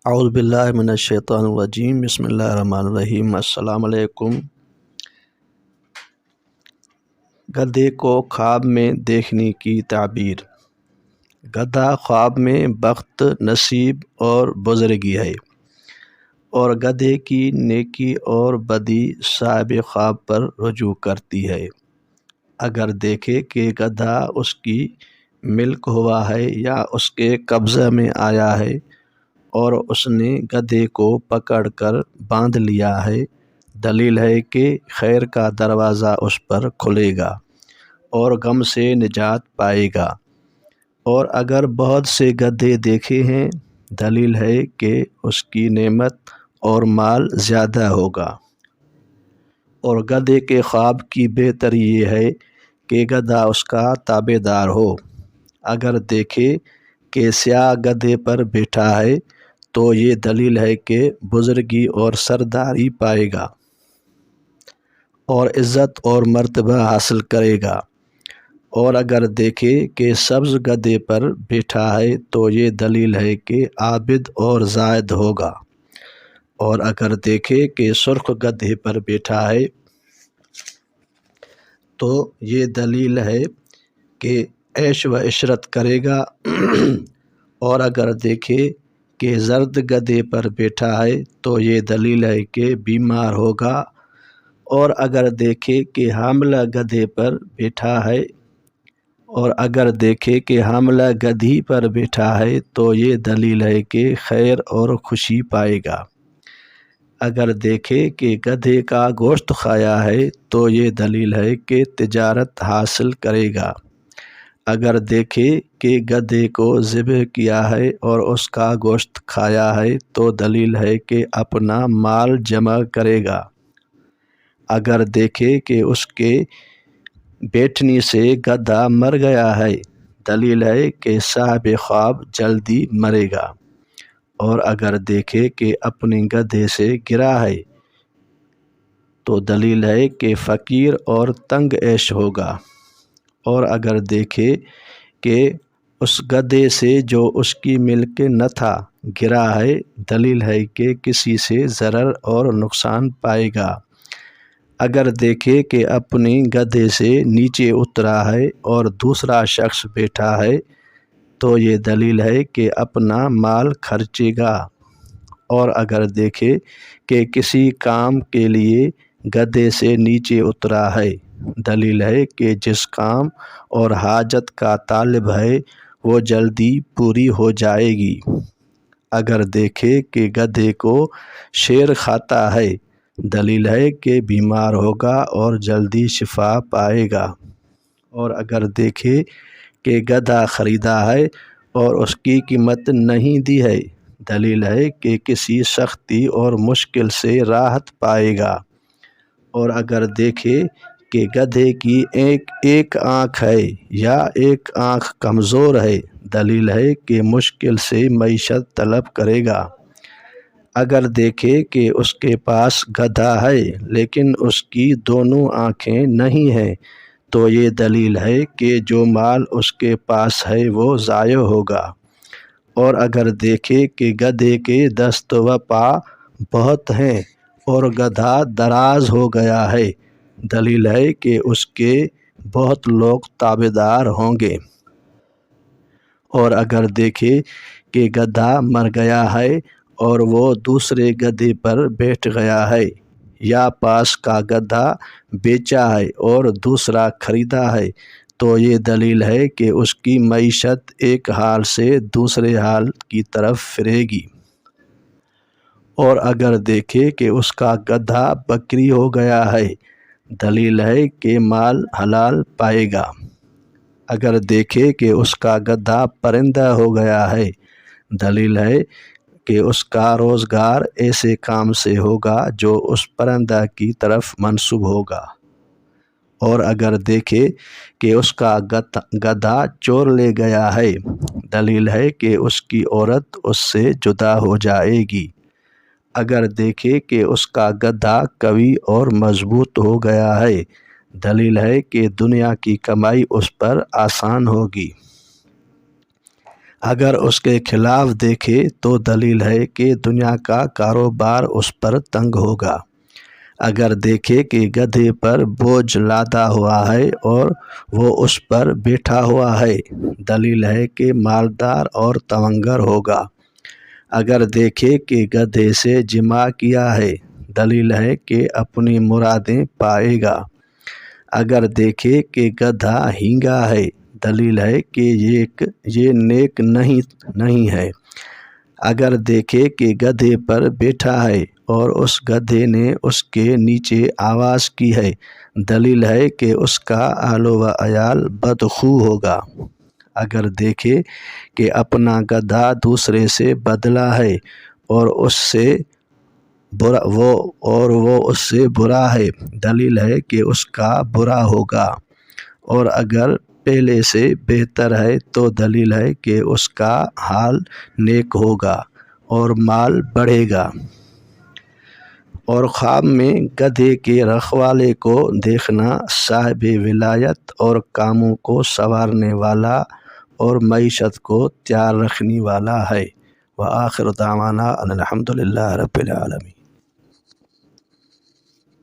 اعوذ باللہ من الشیطان الرجیم بسم اللہ الرحمن الرحیم۔ السلام علیکم۔ گدھے کو خواب میں دیکھنے کی تعبیر۔ گدھا خواب میں بخت، نصیب اور بزرگی ہے، اور گدھے کی نیکی اور بدی صاحب خواب پر رجوع کرتی ہے۔ اگر دیکھے کہ گدھا اس کی ملک ہوا ہے یا اس کے قبضہ میں آیا ہے اور اس نے گدھے کو پکڑ کر باندھ لیا ہے، دلیل ہے کہ خیر کا دروازہ اس پر کھلے گا اور غم سے نجات پائے گا۔ اور اگر بہت سے گدھے دیکھے ہیں، دلیل ہے کہ اس کی نعمت اور مال زیادہ ہوگا۔ اور گدھے کے خواب کی بہتری یہ ہے کہ گدھا اس کا تابع دار ہو۔ اگر دیکھے کہ سیاہ گدھے پر بیٹھا ہے تو یہ دلیل ہے کہ بزرگی اور سرداری پائے گا اور عزت اور مرتبہ حاصل کرے گا۔ اور اگر دیکھے کہ سبز گدھے پر بیٹھا ہے تو یہ دلیل ہے کہ عابد اور زاہد ہوگا۔ اور اگر دیکھے کہ سرخ گدھے پر بیٹھا ہے تو یہ دلیل ہے کہ عیش و عشرت کرے گا۔ اور اگر دیکھے کہ زرد گدھے پر بیٹھا ہے تو یہ دلیل ہے کہ بیمار ہوگا۔ اور اگر دیکھے کہ حاملہ گدھے پر بیٹھا ہے گدھی پر بیٹھا ہے تو یہ دلیل ہے کہ خیر اور خوشی پائے گا۔ اگر دیکھے کہ گدھے کا گوشت کھایا ہے تو یہ دلیل ہے کہ تجارت حاصل کرے گا۔ اگر دیکھے کہ گدھے کو ذبح کیا ہے اور اس کا گوشت کھایا ہے تو دلیل ہے کہ اپنا مال جمع کرے گا۔ اگر دیکھے کہ اس کے بیٹھنے سے گدھا مر گیا ہے، دلیل ہے کہ صاحب خواب جلدی مرے گا۔ اور اگر دیکھے کہ اپنے گدھے سے گرا ہے تو دلیل ہے کہ فقیر اور تنگ عیش ہوگا۔ اور اگر دیکھے کہ اس گدھے سے جو اس کی ملک نہ تھا گرا ہے، دلیل ہے کہ کسی سے ضرر اور نقصان پائے گا۔ اگر دیکھے کہ اپنے گدھے سے نیچے اترا ہے اور دوسرا شخص بیٹھا ہے تو یہ دلیل ہے کہ اپنا مال خرچے گا۔ اور اگر دیکھے کہ کسی کام کے لیے گدھے سے نیچے اترا ہے، دلیل ہے کہ جس کام اور حاجت کا طالب ہے وہ جلدی پوری ہو جائے گی۔ اگر دیکھے کہ گدھے کو شیر کھاتا ہے، دلیل ہے کہ بیمار ہوگا اور جلدی شفا پائے گا۔ اور اگر دیکھے کہ گدھا خریدا ہے اور اس کی قیمت نہیں دی ہے، دلیل ہے کہ کسی سختی اور مشکل سے راحت پائے گا۔ اور اگر دیکھے کہ گدھے کی ایک آنکھ ہے یا ایک آنکھ کمزور ہے، دلیل ہے کہ مشکل سے معیشت طلب کرے گا۔ اگر دیکھے کہ اس کے پاس گدھا ہے لیکن اس کی دونوں آنکھیں نہیں ہیں تو یہ دلیل ہے کہ جو مال اس کے پاس ہے وہ ضائع ہوگا۔ اور اگر دیکھے کہ گدھے کے دست و پا بہت ہیں اور گدھا دراز ہو گیا ہے، دلیل ہے کہ اس کے بہت لوگ تابع دار ہوں گے۔ اور اگر دیکھے کہ گدھا مر گیا ہے اور وہ دوسرے گدھے پر بیٹھ گیا ہے، یا پاس کا گدھا بیچا ہے اور دوسرا خریدا ہے، تو یہ دلیل ہے کہ اس کی معیشت ایک حال سے دوسرے حال کی طرف پھرے گی۔ اور اگر دیکھے کہ اس کا گدھا بکری ہو گیا ہے، دلیل ہے کہ مال حلال پائے گا۔ اگر دیکھے کہ اس کا گدھا پرندہ ہو گیا ہے، دلیل ہے کہ اس کا روزگار ایسے کام سے ہوگا جو اس پرندہ کی طرف منسوب ہوگا۔ اور اگر دیکھے کہ اس کا گدھا چور لے گیا ہے، دلیل ہے کہ اس کی عورت اس سے جدا ہو جائے گی۔ اگر دیکھے کہ اس کا گدھا قوی اور مضبوط ہو گیا ہے، دلیل ہے کہ دنیا کی کمائی اس پر آسان ہوگی۔ اگر اس کے خلاف دیکھے تو دلیل ہے کہ دنیا کا کاروبار اس پر تنگ ہوگا۔ اگر دیکھے کہ گدھے پر بوجھ لادا ہوا ہے اور وہ اس پر بیٹھا ہوا ہے، دلیل ہے کہ مالدار اور تونگر ہوگا۔ اگر دیکھے کہ گدھے سے جمع کیا ہے، دلیل ہے کہ اپنی مرادیں پائے گا۔ اگر دیکھے کہ گدھا ہینگا ہے، دلیل ہے کہ یہ نیک نہیں ہے۔ اگر دیکھے کہ گدھے پر بیٹھا ہے اور اس گدھے نے اس کے نیچے آواز کی ہے، دلیل ہے کہ اس کا اہل و عیال بدخو ہوگا۔ اگر دیکھے کہ اپنا گدھا دوسرے سے بدلا ہے اور وہ اس سے برا ہے، دلیل ہے کہ اس کا برا ہوگا۔ اور اگر پہلے سے بہتر ہے تو دلیل ہے کہ اس کا حال نیک ہوگا اور مال بڑھے گا۔ اور خواب میں گدھے کے رکھوالے کو دیکھنا صاحب ولایت اور کاموں کو سنوارنے والا اور معیشت کو تیار رکھنے والا ہے۔ وآخر دعوانا ان الحمد للہ رب العالمین۔